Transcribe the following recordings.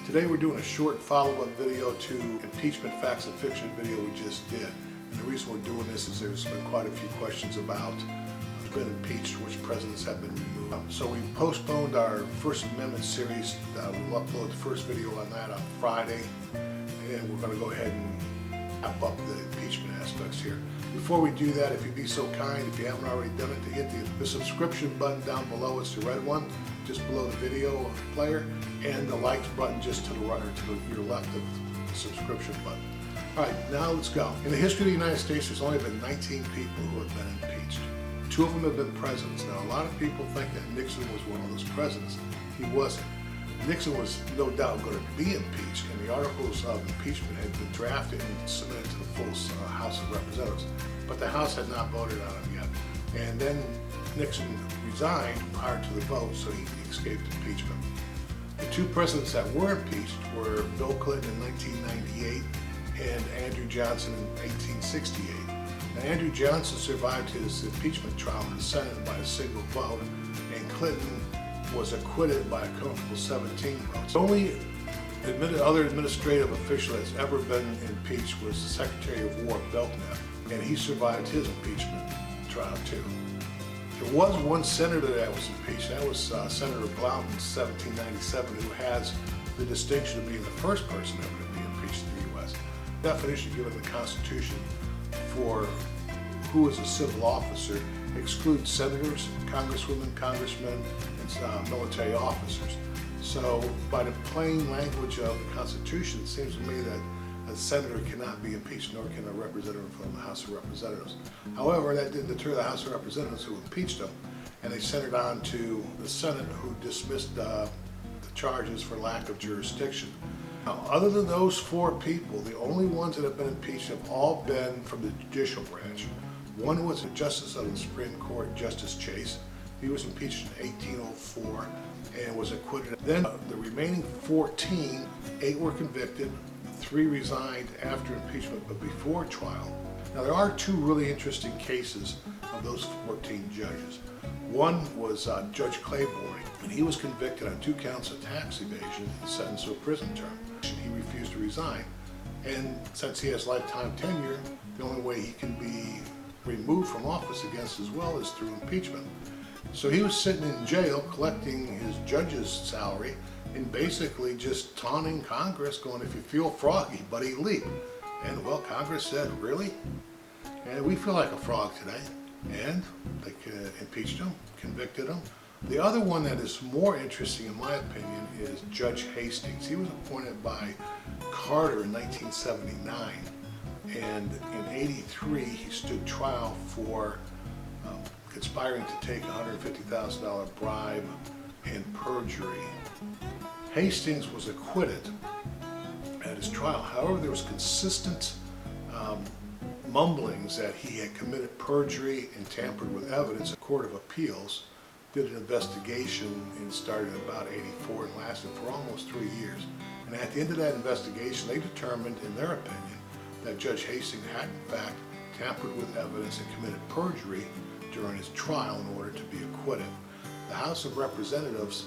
Today we're doing a short follow-up video to impeachment facts and fiction video we just did. And the reason we're doing this is there's been quite a few questions about who's been impeached, which presidents have been removed. So we postponed our First Amendment series. We'll upload the first video on that on Friday. And we're going to go ahead and wrap up the impeachment aspects here. Before we do that, if you'd be so kind, if you haven't already done it, to hit the subscription button down below. It's the red one, just below the video player, and the likes button just to the right or to your left of the subscription button. All right, now let's go. In the history of the United States, there's only been 19 people who have been impeached. 2 of them have been presidents. Now, a lot of people think that Nixon was one of those presidents. He wasn't. Nixon was no doubt going to be impeached, and the articles of impeachment had been drafted and submitted to the full House of Representatives, but the House had not voted on them yet. And then Nixon resigned prior to the vote, so he escaped impeachment. The 2 presidents that were impeached were Bill Clinton in 1998 and Andrew Johnson in 1868. Now, Andrew Johnson survived his impeachment trial in the Senate by a single vote, and Clinton was acquitted by a comfortable 17 votes. The only other administrative official that's ever been impeached was the Secretary of War, Belknap, and he survived his impeachment trial too. There was one senator that was impeached. That was Senator Blount in 1797, who has the distinction of being the first person ever to be impeached in the U.S. The definition given in the Constitution for who is a civil officer excludes senators, congresswomen, congressmen, and military officers. So by the plain language of the Constitution, it seems to me that a senator cannot be impeached, nor can a representative from the House of Representatives. However, that didn't deter the House of Representatives who impeached him, and they sent it on to the Senate, who dismissed the charges for lack of jurisdiction. Now, other than those 4 people, the only ones that have been impeached have all been from the judicial branch. One was a Justice of the Supreme Court, Justice Chase. He was impeached in 1804 and was acquitted. Then the remaining 14, 8 were convicted, 3 resigned after impeachment but before trial. Now, there are 2 really interesting cases of those 14 judges. One was Judge Claiborne, and he was convicted on 2 counts of tax evasion and sentenced to a prison term. He refused to resign, and since he has lifetime tenure, the only way he can be removed from office against his will is through impeachment. So he was sitting in jail collecting his judge's salary and basically just taunting Congress, going, "If you feel froggy, buddy, leap." And well, Congress said, "Really?" And we feel like a frog today. And they impeached him, convicted him. The other one that is more interesting, in my opinion, is Judge Hastings. He was appointed by Carter in 1979. And in 83, he stood trial for conspiring to take a $150,000 bribe and perjury. Hastings was acquitted at his trial. However, there was consistent mumblings that he had committed perjury and tampered with evidence. The Court of Appeals did an investigation and started in about 84 and lasted for almost 3 years. And at the end of that investigation, they determined, in their opinion, that Judge Hastings had in fact tampered with evidence and committed perjury during his trial in order to be acquitted. The House of Representatives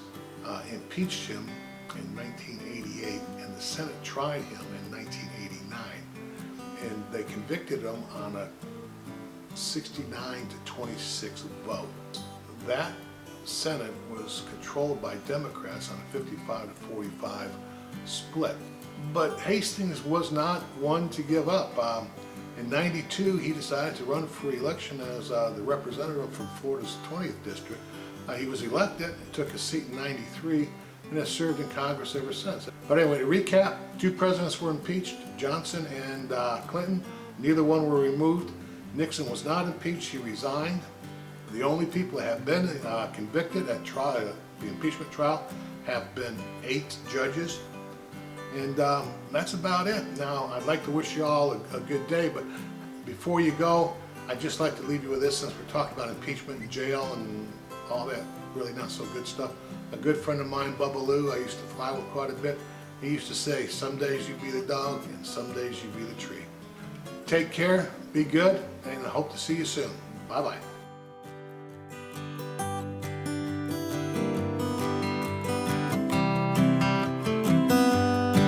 impeached him in 1988, and the Senate tried him in 1989, and they convicted him on a 69 to 26 vote. That Senate was controlled by Democrats on a 55 to 45 split. But Hastings was not one to give up. In 92, he decided to run for election as the representative from Florida's 20th district. He was elected, took a seat in 93, and has served in Congress ever since. But anyway, to recap, 2 presidents were impeached, Johnson and Clinton. Neither one were removed. Nixon was not impeached, he resigned. The only people that have been convicted at trial, the impeachment trial, have been 8 judges. And that's about it. Now, I'd like to wish you all a good day, but before you go, I'd just like to leave you with this, since we're talking about impeachment and jail and all that really not so good stuff. A good friend of mine, Bubba Lou, I used to fly with quite a bit, he used to say, "Some days you be the dog and some days you be the tree." Take care, be good, and I hope to see you soon. Bye-bye.